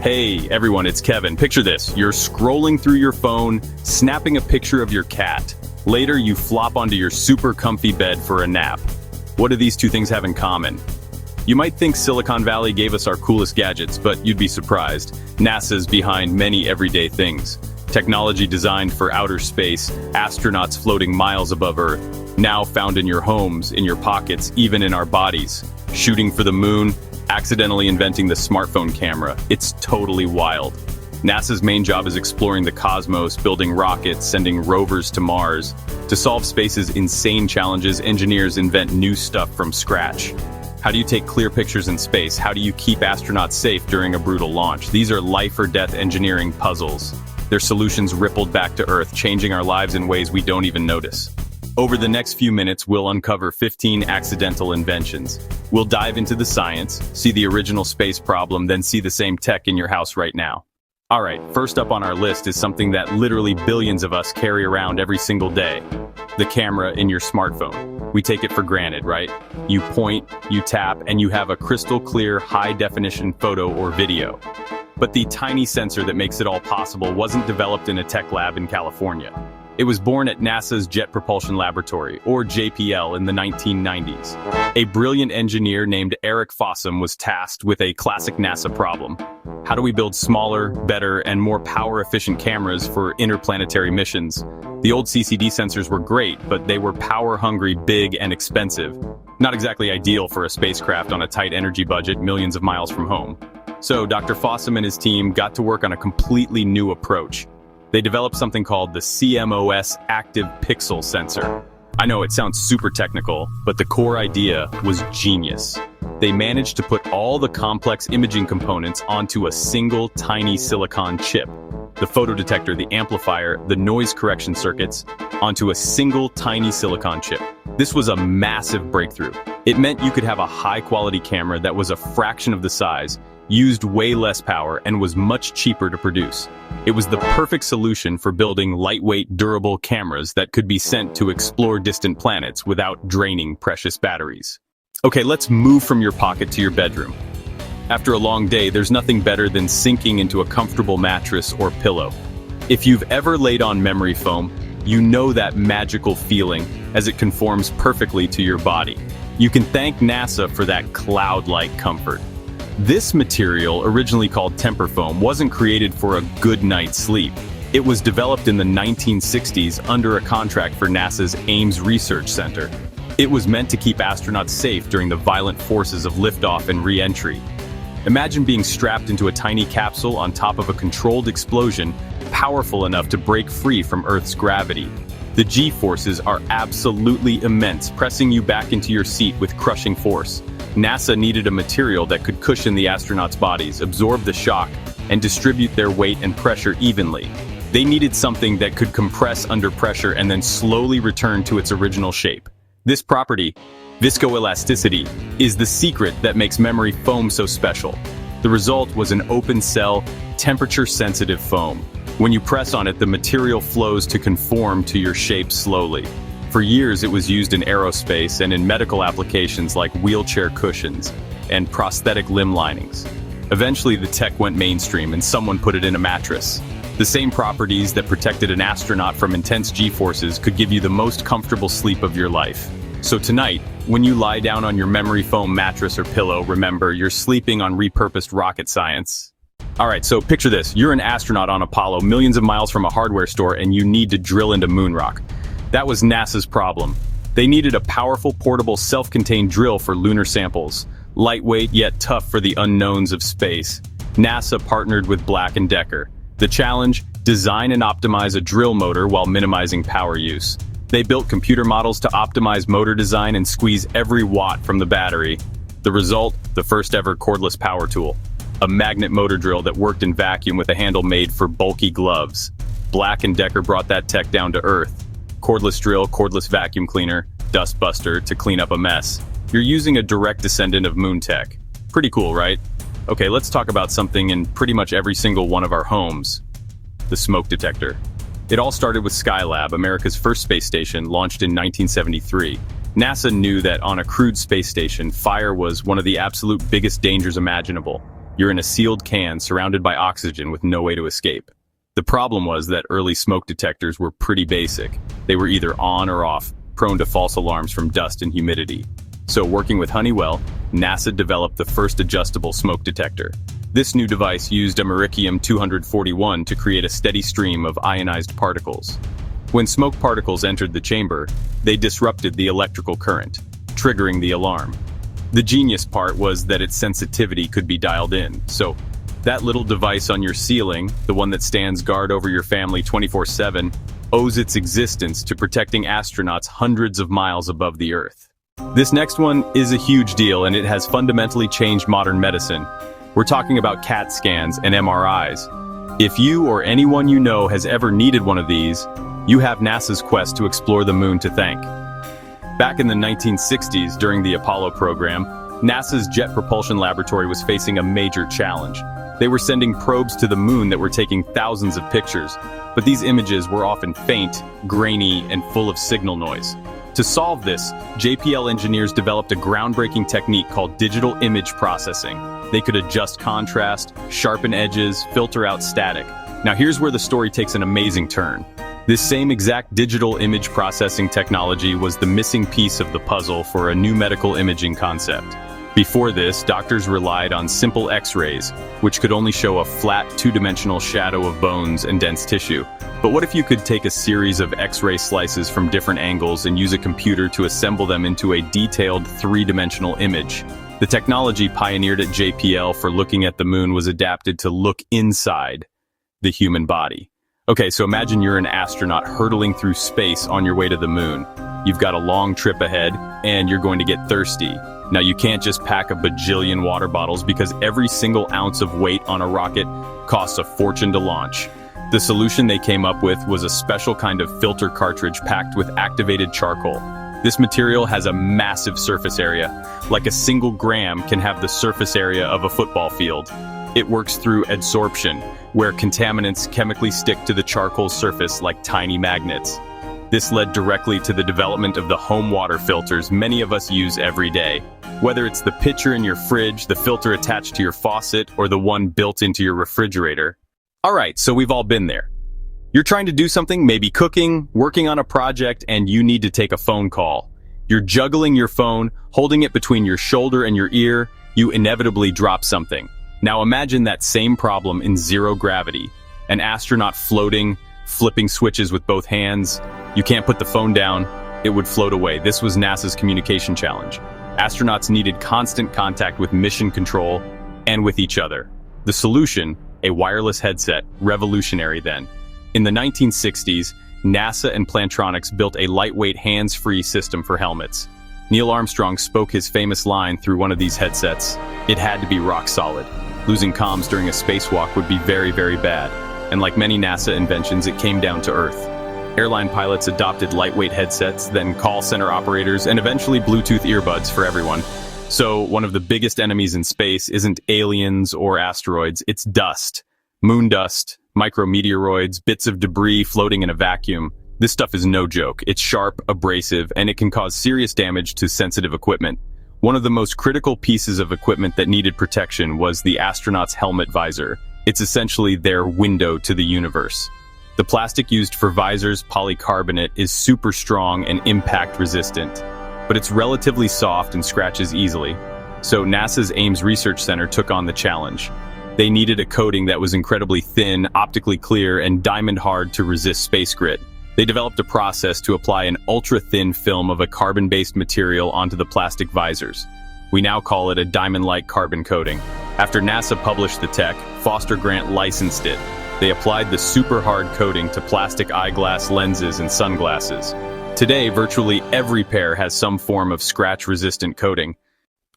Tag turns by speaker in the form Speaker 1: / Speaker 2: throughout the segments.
Speaker 1: Hey everyone, it's Kevin. Picture this. You're scrolling through your phone, snapping a picture of your cat. Later, you flop onto your super comfy bed for a nap. What do these two things have in common? You might think Silicon Valley gave us our coolest gadgets, but you'd be surprised. NASA's behind many everyday things. Technology designed for outer space, astronauts floating miles above Earth, now found in your homes, in your pockets, even in our bodies. Shooting for the moon, accidentally inventing the smartphone camera. It's totally wild. NASA's main job is exploring the cosmos, building rockets, sending rovers to Mars. To solve space's insane challenges, engineers invent new stuff from scratch. How do you take clear pictures in space? How do you keep astronauts safe during a brutal launch? These are life-or-death engineering puzzles. Their solutions rippled back to Earth, changing our lives in ways we don't even notice. Over the next few minutes, we'll uncover 15 accidental inventions. We'll dive into the science, see the original space problem, then see the same tech in your house right now. All right, first up on our list is something that literally billions of us carry around every single day. The camera in your smartphone. We take it for granted, right? You point, you tap, and you have a crystal clear, high-definition photo or video. But the tiny sensor that makes it all possible wasn't developed in a tech lab in California. It was born at NASA's Jet Propulsion Laboratory, or JPL, in the 1990s. A brilliant engineer named Eric Fossum was tasked with a classic NASA problem. How do we build smaller, better, and more power-efficient cameras for interplanetary missions? The old CCD sensors were great, but they were power-hungry, big, and expensive. Not exactly ideal for a spacecraft on a tight energy budget millions of miles from home. So Dr. Fossum and his team got to work on a completely new approach. They developed something called the CMOS Active Pixel Sensor. I know it sounds super technical, but the core idea was genius. They managed to put all the complex imaging components onto a single tiny silicon chip. The photodetector, the amplifier, the noise correction circuits, onto a single tiny silicon chip. This was a massive breakthrough. It meant you could have a high-quality camera that was a fraction of the size, used way less power, and was much cheaper to produce. It was the perfect solution for building lightweight, durable cameras that could be sent to explore distant planets without draining precious batteries. Okay, let's move from your pocket to your bedroom. After a long day, there's nothing better than sinking into a comfortable mattress or pillow. If you've ever laid on memory foam, you know that magical feeling as it conforms perfectly to your body. You can thank NASA for that cloud-like comfort. This material, originally called temper foam, wasn't created for a good night's sleep. It was developed in the 1960s under a contract for NASA's Ames Research Center. It was meant to keep astronauts safe during the violent forces of liftoff and re-entry. Imagine being strapped into a tiny capsule on top of a controlled explosion, powerful enough to break free from Earth's gravity. The G-forces are absolutely immense, pressing you back into your seat with crushing force. NASA needed a material that could cushion the astronauts' bodies, absorb the shock, and distribute their weight and pressure evenly. They needed something that could compress under pressure and then slowly return to its original shape. This property, viscoelasticity, is the secret that makes memory foam so special. The result was an open-cell, temperature-sensitive foam. When you press on it, the material flows to conform to your shape slowly. For years, it was used in aerospace and in medical applications like wheelchair cushions and prosthetic limb linings. Eventually, the tech went mainstream and someone put it in a mattress. The same properties that protected an astronaut from intense G-forces could give you the most comfortable sleep of your life. So tonight, when you lie down on your memory foam mattress or pillow, remember, you're sleeping on repurposed rocket science. All right, so picture this. You're an astronaut on Apollo, millions of miles from a hardware store, and you need to drill into moon rock. That was NASA's problem. They needed a powerful, portable, self-contained drill for lunar samples. Lightweight, yet tough for the unknowns of space. NASA partnered with Black & Decker. The challenge? Design and optimize a drill motor while minimizing power use. They built computer models to optimize motor design and squeeze every watt from the battery. The result? The first ever cordless power tool. A magnet motor drill that worked in vacuum with a handle made for bulky gloves. Black & Decker brought that tech down to Earth. Cordless drill, cordless vacuum cleaner, dust buster to clean up a mess. You're using a direct descendant of moon tech. Pretty cool, right? Okay, let's talk about something in pretty much every single one of our homes. The smoke detector. It all started with Skylab, America's first space station, launched in 1973. NASA knew that on a crewed space station, fire was one of the absolute biggest dangers imaginable. You're in a sealed can surrounded by oxygen with no way to escape. The problem was that early smoke detectors were pretty basic. They were either on or off, prone to false alarms from dust and humidity. So working with Honeywell, NASA developed the first adjustable smoke detector. This new device used americium-241 to create a steady stream of ionized particles. When smoke particles entered the chamber, they disrupted the electrical current, triggering the alarm. The genius part was that its sensitivity could be dialed in, so that little device on your ceiling, the one that stands guard over your family 24/7, owes its existence to protecting astronauts hundreds of miles above the Earth. This next one is a huge deal, and it has fundamentally changed modern medicine. We're talking about CAT scans and MRIs. If you or anyone you know has ever needed one of these, you have NASA's quest to explore the moon to thank. Back in the 1960s, during the Apollo program, NASA's Jet Propulsion Laboratory was facing a major challenge. They were sending probes to the moon that were taking thousands of pictures, but these images were often faint, grainy, and full of signal noise. To solve this, JPL engineers developed a groundbreaking technique called digital image processing. They could adjust contrast, sharpen edges, filter out static. Now here's where the story takes an amazing turn. This same exact digital image processing technology was the missing piece of the puzzle for a new medical imaging concept. Before this, doctors relied on simple X-rays, which could only show a flat, two-dimensional shadow of bones and dense tissue. But what if you could take a series of X-ray slices from different angles and use a computer to assemble them into a detailed, three-dimensional image? The technology pioneered at JPL for looking at the moon was adapted to look inside the human body. Okay, so imagine you're an astronaut hurtling through space on your way to the moon. You've got a long trip ahead, and you're going to get thirsty. Now, you can't just pack a bajillion water bottles because every single ounce of weight on a rocket costs a fortune to launch. The solution they came up with was a special kind of filter cartridge packed with activated charcoal. This material has a massive surface area. Like a single gram can have the surface area of a football field. It works through adsorption, where contaminants chemically stick to the charcoal surface like tiny magnets. This led directly to the development of the home water filters many of us use every day. Whether it's the pitcher in your fridge, the filter attached to your faucet, or the one built into your refrigerator. Alright, so we've all been there. You're trying to do something, maybe cooking, working on a project, and you need to take a phone call. You're juggling your phone, holding it between your shoulder and your ear, you inevitably drop something. Now imagine that same problem in zero gravity. An astronaut floating, flipping switches with both hands. You can't put the phone down, it would float away. This was NASA's communication challenge. Astronauts needed constant contact with mission control and with each other. The solution, a wireless headset, revolutionary then. In the 1960s, NASA and Plantronics built a lightweight hands-free system for helmets. Neil Armstrong spoke his famous line through one of these headsets. It had to be rock solid. Losing comms during a spacewalk would be very, very bad. And like many NASA inventions, it came down to Earth. Airline pilots adopted lightweight headsets, then call center operators, and eventually Bluetooth earbuds for everyone. So one of the biggest enemies in space isn't aliens or asteroids, it's dust. Moon dust, micrometeoroids, bits of debris floating in a vacuum. This stuff is no joke. It's sharp, abrasive, and it can cause serious damage to sensitive equipment. One of the most critical pieces of equipment that needed protection was the astronaut's helmet visor. It's essentially their window to the universe. The plastic used for visors, polycarbonate, is super strong and impact resistant, but it's relatively soft and scratches easily. So NASA's Ames Research Center took on the challenge. They needed a coating that was incredibly thin, optically clear, and diamond hard to resist space grit. They developed a process to apply an ultra-thin film of a carbon-based material onto the plastic visors. We now call it a diamond-like carbon coating. After NASA published the tech, Foster Grant licensed it. They applied the super hard coating to plastic eyeglass lenses and sunglasses. Today, virtually every pair has some form of scratch-resistant coating.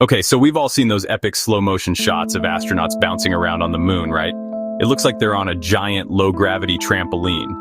Speaker 1: Okay, so we've all seen those epic slow-motion shots of astronauts bouncing around on the moon, right? It looks like they're on a giant low-gravity trampoline.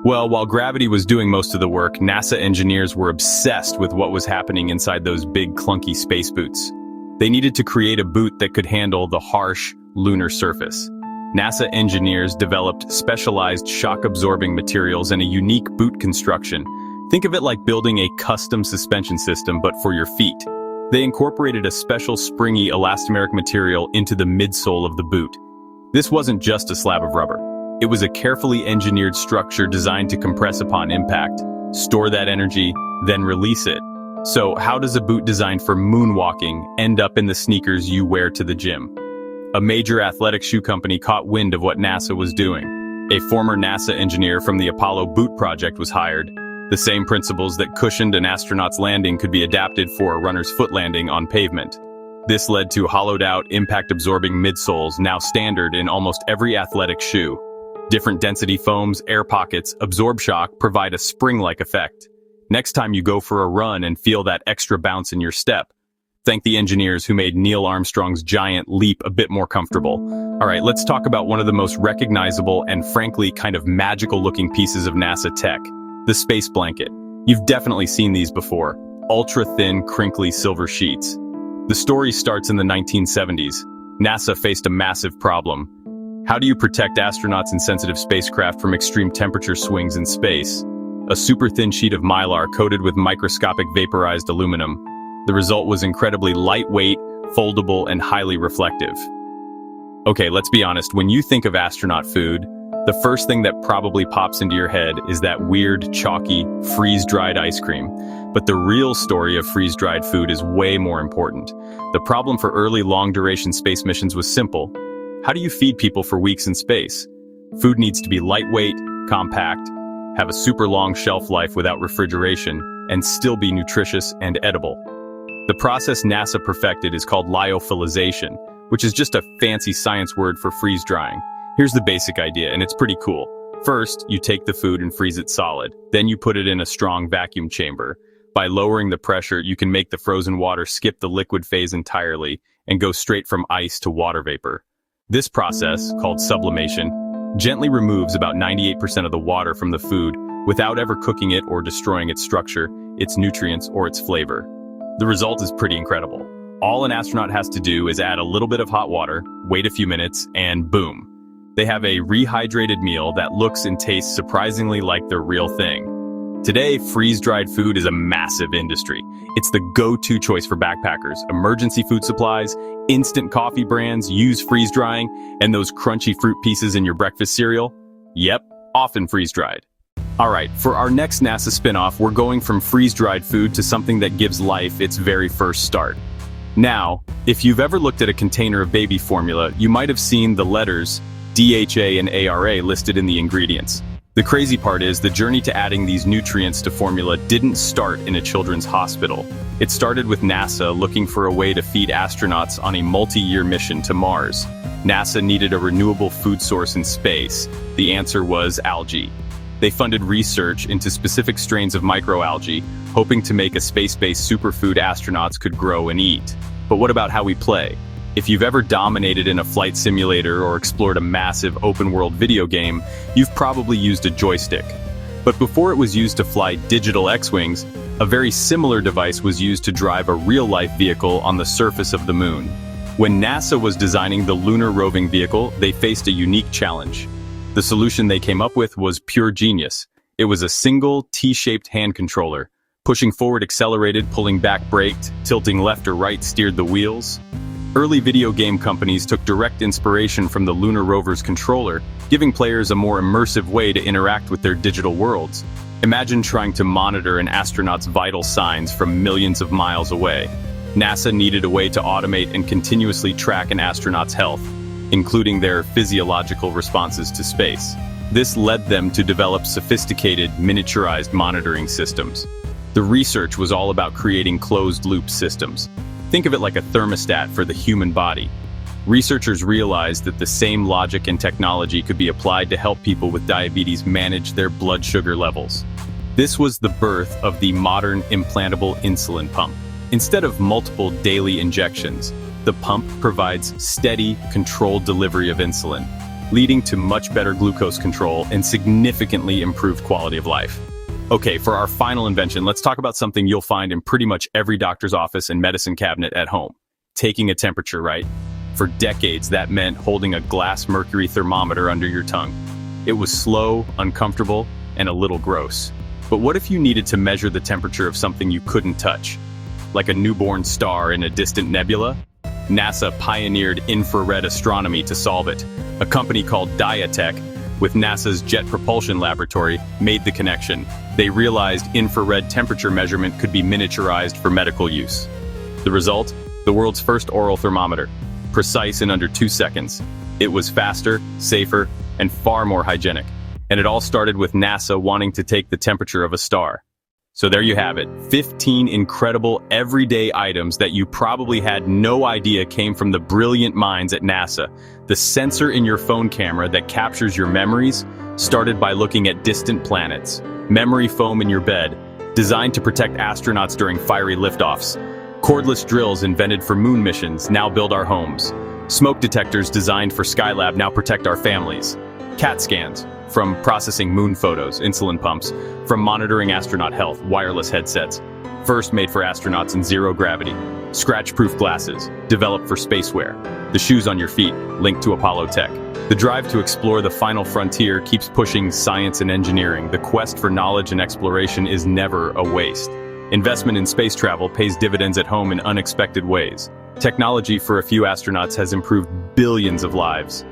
Speaker 1: Well, while gravity was doing most of the work, NASA engineers were obsessed with what was happening inside those big, clunky space boots. They needed to create a boot that could handle the harsh, lunar surface. NASA engineers developed specialized shock-absorbing materials and a unique boot construction. Think of it like building a custom suspension system, but for your feet. They incorporated a special springy elastomeric material into the midsole of the boot. This wasn't just a slab of rubber. It was a carefully engineered structure designed to compress upon impact, store that energy, then release it. So how does a boot designed for moonwalking end up in the sneakers you wear to the gym? A major athletic shoe company caught wind of what NASA was doing. A former NASA engineer from the Apollo boot project was hired. The same principles that cushioned an astronaut's landing could be adapted for a runner's foot landing on pavement. This led to hollowed-out, impact-absorbing midsoles now standard in almost every athletic shoe. Different density foams, air pockets, absorb shock provide a spring-like effect. Next time you go for a run and feel that extra bounce in your step, thank the engineers who made Neil Armstrong's giant leap a bit more comfortable. All right, let's talk about one of the most recognizable and frankly kind of magical-looking pieces of NASA tech, the space blanket. You've definitely seen these before. Ultra-thin, crinkly silver sheets. The story starts in the 1970s. NASA faced a massive problem. How do you protect astronauts in sensitive spacecraft from extreme temperature swings in space? A super thin sheet of mylar coated with microscopic vaporized aluminum. The result was incredibly lightweight, foldable, and highly reflective. Okay, let's be honest, when you think of astronaut food, the first thing that probably pops into your head is that weird, chalky, freeze-dried ice cream. But the real story of freeze-dried food is way more important. The problem for early long-duration space missions was simple. How do you feed people for weeks in space? Food needs to be lightweight, compact, have a super long shelf life without refrigeration, and still be nutritious and edible. The process NASA perfected is called lyophilization, which is just a fancy science word for freeze-drying. Here's the basic idea, and it's pretty cool. First, you take the food and freeze it solid. Then you put it in a strong vacuum chamber. By lowering the pressure, you can make the frozen water skip the liquid phase entirely and go straight from ice to water vapor. This process, called sublimation, gently removes about 98% of the water from the food without ever cooking it or destroying its structure, its nutrients, or its flavor. The result is pretty incredible. All an astronaut has to do is add a little bit of hot water, wait a few minutes, and boom. They have a rehydrated meal that looks and tastes surprisingly like the real thing. Today, freeze-dried food is a massive industry. It's the go-to choice for backpackers. Emergency food supplies, instant coffee brands use freeze-drying, and those crunchy fruit pieces in your breakfast cereal? Yep, often freeze-dried. All right, for our next NASA spin-off, we're going from freeze-dried food to something that gives life its very first start. Now, if you've ever looked at a container of baby formula, you might have seen the letters DHA and ARA listed in the ingredients. The crazy part is the journey to adding these nutrients to formula didn't start in a children's hospital. It started with NASA looking for a way to feed astronauts on a multi-year mission to Mars. NASA needed a renewable food source in space. The answer was algae. They funded research into specific strains of microalgae, hoping to make a space-based superfood astronauts could grow and eat. But what about how we play? If you've ever dominated in a flight simulator or explored a massive open-world video game, you've probably used a joystick. But before it was used to fly digital X-Wings, a very similar device was used to drive a real-life vehicle on the surface of the moon. When NASA was designing the lunar roving vehicle, they faced a unique challenge. The solution they came up with was pure genius. It was a single T-shaped hand controller. Pushing forward accelerated, pulling back braked, tilting left or right steered the wheels. Early video game companies took direct inspiration from the lunar rover's controller, giving players a more immersive way to interact with their digital worlds. Imagine trying to monitor an astronaut's vital signs from millions of miles away. NASA needed a way to automate and continuously track an astronaut's health, including their physiological responses to space. This led them to develop sophisticated, miniaturized monitoring systems. The research was all about creating closed-loop systems. Think of it like a thermostat for the human body. Researchers realized that the same logic and technology could be applied to help people with diabetes manage their blood sugar levels. This was the birth of the modern implantable insulin pump. Instead of multiple daily injections, the pump provides steady, controlled delivery of insulin, leading to much better glucose control and significantly improved quality of life. Okay, for our final invention, let's talk about something you'll find in pretty much every doctor's office and medicine cabinet at home. Taking a temperature, right? For decades, that meant holding a glass mercury thermometer under your tongue. It was slow, uncomfortable, and a little gross. But what if you needed to measure the temperature of something you couldn't touch? like a newborn star in a distant nebula? NASA pioneered infrared astronomy to solve it. A company called Diatech, with NASA's Jet Propulsion Laboratory, made the connection. They realized infrared temperature measurement could be miniaturized for medical use. The result? The world's first oral thermometer. Precise in under 2 seconds. It was faster, safer, and far more hygienic. And it all started with NASA wanting to take the temperature of a star. So there you have it, 15 incredible everyday items that you probably had no idea came from the brilliant minds at NASA. The sensor in your phone camera that captures your memories started by looking at distant planets. Memory foam in your bed, designed to protect astronauts during fiery liftoffs. Cordless drills invented for moon missions now build our homes. Smoke detectors designed for Skylab now protect our families. CAT scans, from processing moon photos, insulin pumps, from monitoring astronaut health, wireless headsets, first made for astronauts in zero gravity. Scratch-proof glasses, developed for spaceware. The shoes on your feet, linked to Apollo tech. The drive to explore the final frontier keeps pushing science and engineering. The quest for knowledge and exploration is never a waste. Investment in space travel pays dividends at home in unexpected ways. Technology for a few astronauts has improved billions of lives.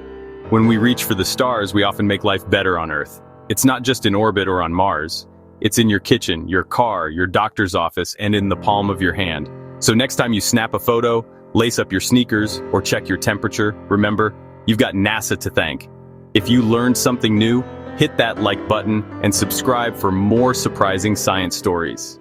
Speaker 1: When we reach for the stars, we often make life better on Earth. It's not just in orbit or on Mars. It's in your kitchen, your car, your doctor's office, and in the palm of your hand. So next time you snap a photo, lace up your sneakers, or check your temperature, remember, you've got NASA to thank. If you learned something new, hit that like button and subscribe for more surprising science stories.